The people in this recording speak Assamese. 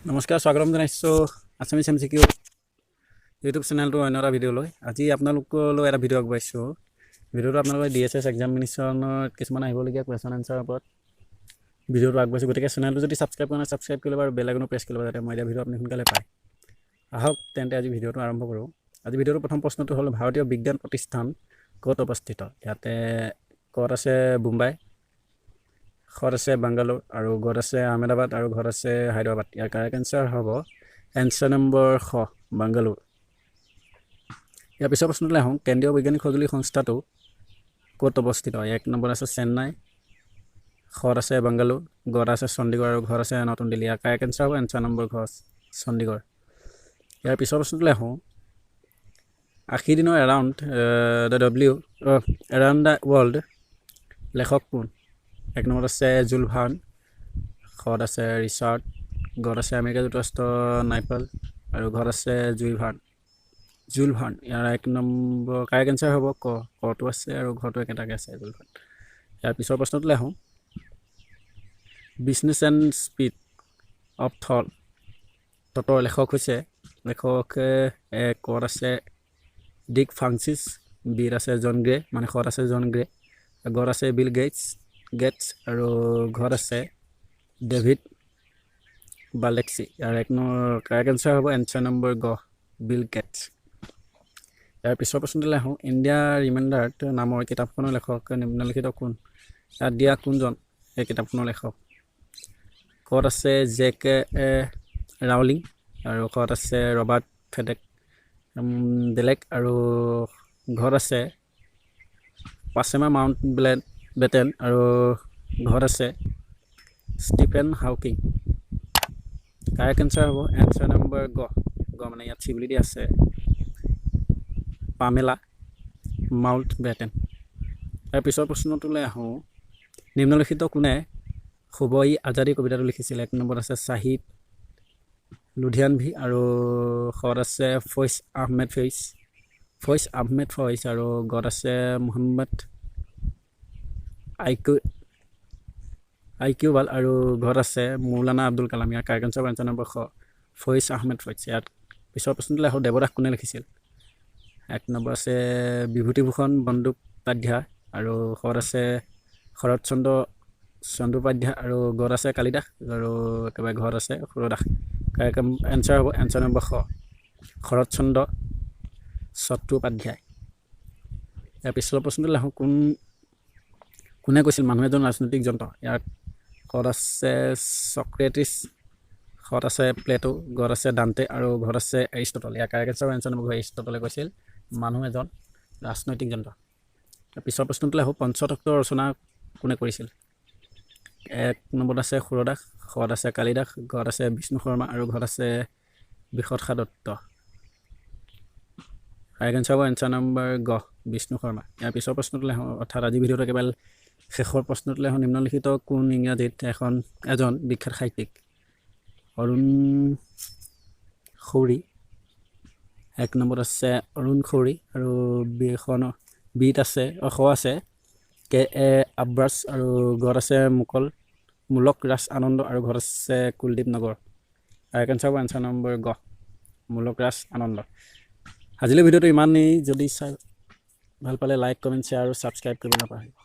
নমস্কাৰ স্বাগতম জনাইছো Assamese MCQ ইউটিউব চেনেলটো অন্য এটা ভিডিঅ' লৈ আজি আপোনালোকলৈ এটা ভিডিঅ' আগবঢ়াইছো ভিডিঅ'টো আপোনালোকে DHS এক্সামিনেশ্যনত কিছুমান আহিবলগীয়া কোৱেশ্চন আনসাৰৰ ওপৰত ভিডিঅ'টো আগবঢ়াইছো গতিকে চেনেলটো যদি সাবস্ক্ৰাইব কৰা নাই সাবস্ক্ৰাইব কৰি ল'ব আৰু বেল আইকনটো প্ৰেছ কৰি ল'ব যাতে মই এটা ভিডিঅ' আপুনি সোনকালে পায় আহক তেন্তে আজি ভিডিঅ'টো আৰম্ভ কৰোঁ আজি ভিডিঅ'ৰ প্ৰথম প্ৰশ্নটো হ'ল ভাৰতীয় বিজ্ঞান প্ৰতিষ্ঠান ক'ত অৱস্থিত ইয়াতে ক'ত আছে মুম্বাই ঘৰ আছে বাংগালোৰ আৰু ঘৰ আছে আহমেদাবাদ আৰু ঘৰ আছে হায়দৰাবাদ ইয়াৰ কাৰেক্ট এনসাৰ হ'ব এনসাৰ নম্বৰ খ বাংগালোৰ ইয়াৰ পিছৰ প্ৰশ্নটোলৈ আহোঁ কেন্দ্ৰীয় বৈজ্ঞানিক সঁজুলি সংস্থাটো ক'ত অৱস্থিত এক নম্বৰ আছে চেন্নাই ঘৰ আছে বাংগালোৰ ঘৰ আছে চণ্ডীগড় আৰু ঘৰ আছে নতুন দিল্লী ইয়াৰ কাৰেক্ট এনসাৰ হ'ব এনসাৰ নম্বৰ ঘ চণ্ডীগড় ইয়াৰ পিছৰ প্ৰশ্নটোলৈ আহোঁ 80 দিনৰ এৰাউণ্ড দ্য ৱৰ্ল্ড লেখক কোন এক নম্বৰ আছে জুল ভাৰ্ণ ঘৰ আছে ৰিচাৰ্ড ঘৰ আছে আমেৰিকা যুক্তৰাষ্ট্ৰ নাইপল আৰু ঘৰ আছে জুল ভাৰ্ণ ইয়াৰ এক নম্বৰ কাৰেক্ট এনসাৰ হ'ব কটো আছে আৰু ঘৰটো একেটাকে আছে জুল ভাৰ্ণ ইয়াৰ পিছৰ প্ৰশ্নটোলৈ আহোঁ বিজনেছ এণ্ড স্পীড অফ থটৰ লেখক হৈছে ক'ত আছে ডিক ফ্ৰান্সিছ বিত আছে জন গ্ৰে মানে ঘৰত আছে জন গ্ৰে ঘৰত আছে বিল গেটছ আৰু ঘৰত আছে ডেভিড বালেক্সি ইয়াৰ এক কাৰেক্ট এনসাৰ হ'ব এনসাৰ নম্বৰ গ বিল গেটছ ইয়াৰ পিছৰ প্ৰশ্নটোলৈ আহোঁ ইণ্ডিয়া ৰিমাইণ্ডাৰ্ড নামৰ কিতাপখনৰ লেখক নিম্নলিখিত কোন ইয়াত দিয়া কোনজন এই কিতাপখনৰ লেখক ক'ত আছে JK ৰাউলিং আৰু ঘৰত আছে ৰবাৰ্ট ডেলেক আৰু ঘৰত আছে পাছেমা মাউণ্ট বেটেন আৰু ঘৰত আছে ষ্টিফেন হাউকিং কাৰেক্ট এনসাৰ হ'ব এনসাৰ নম্বৰ গ মানে ইয়াত চিবিলি দি আছে পামেলা মাউণ্ট বেটেন তাৰ পিছৰ প্ৰশ্নটোলৈ আহোঁ নিম্নলিখিত কোনে খুবই আজাদী কবিতাটো লিখিছিল এক নম্বৰ আছে চাহিব লুধিয়ানভি আৰু ঘৰত আছে ফইজ আহমেদ ফইজ আৰু ঘৰত আছে মোহাম্মদ আইকিউবাল আৰু ঘৰত আছে মৌলানা আব্দুল কালাম ইয়াৰ কাৰেক্ট এনসাৰ এনসাৰ নম্বৰ খ ফইজ আহমেদ ফইজ ইয়াত পিছৰ প্ৰশ্নটোলৈ আহোঁ দেৱদাস কোনে লিখিছিল এক নম্বৰ আছে বিভূতিভূষণ বন্দ্যোপাধ্যায় আৰু ঘৰত আছে শৰৎচন্দ্ৰ চন্দ্যোপাধ্যায় আৰু ঘৰত আছে কালিদাস আৰু একেবাৰে ঘৰত আছে সুৰদাস কাৰেক্ট এনসাৰ হ'ব এনসাৰ নম্বৰ খ শৰৎচন্দ্ৰ চট্টোপাধ্যায় ইয়াৰ পিছৰ প্ৰশ্নটোলৈ আহোঁ কোনে কৈছিল মানুহ এজন ৰাজনৈতিক যন্ত্ৰ ইয়াত ঘৰত আছে চক্ৰেটিছ ঘৰত আছে প্লেটো ঘৰত আছে ডান্তে আৰু ঘৰত আছে এৰিষ্টটল ইয়াৰ কাৰেক্ট এনসাৰ নম্বৰ এৰিষ্টটলে কৈছিল মানুহ এজন ৰাজনৈতিক যন্ত্ৰ পিছৰ প্ৰশ্নটোলৈ আহোঁ পঞ্চতত্ত্ব ৰচনা কোনে কৰিছিল এক নম্বৰত আছে সুৰদাস ঘৰত আছে কালিদাস ঘৰত আছে বিষ্ণু শৰ্মা আৰু ঘৰত আছে বিশদশা দত্ত কাৰেক্ট এনসাৰ হ'ব এনসাৰ নম্বৰ গ বিষ্ণু শৰ্মা ইয়াৰ পিছৰ প্ৰশ্নটোলৈ আহোঁ অৰ্থাৎ আজি ভিডিঅ'টো একেবাৰে শেষৰ প্ৰশ্নটোলৈ আহোঁ নিম্নলিখিত কোন ইংৰাজীত এজন বিখ্যাত সাহিত্যিক অৰুণ খৌৰী এক নম্বৰত আছে অৰুণ খৌৰী আৰু বিত আছে আছে KA আব্ৰাছ আৰু ঘৰত আছে মূলক ৰাজ আনন্দ আৰু ঘৰত আছে কুলদীপ নগৰ কাৰেক্ট এনসাৰ হ'ব এনসাৰ নম্বৰ গ মূলক ৰাজ আনন্দ আজিলৈ ভিডিঅ'টো ইমানেই যদি ভাল পালে লাইক কমেণ্ট শ্বেয়াৰ আৰু ছাবস্ক্ৰাইব কৰিব নাপাহৰিব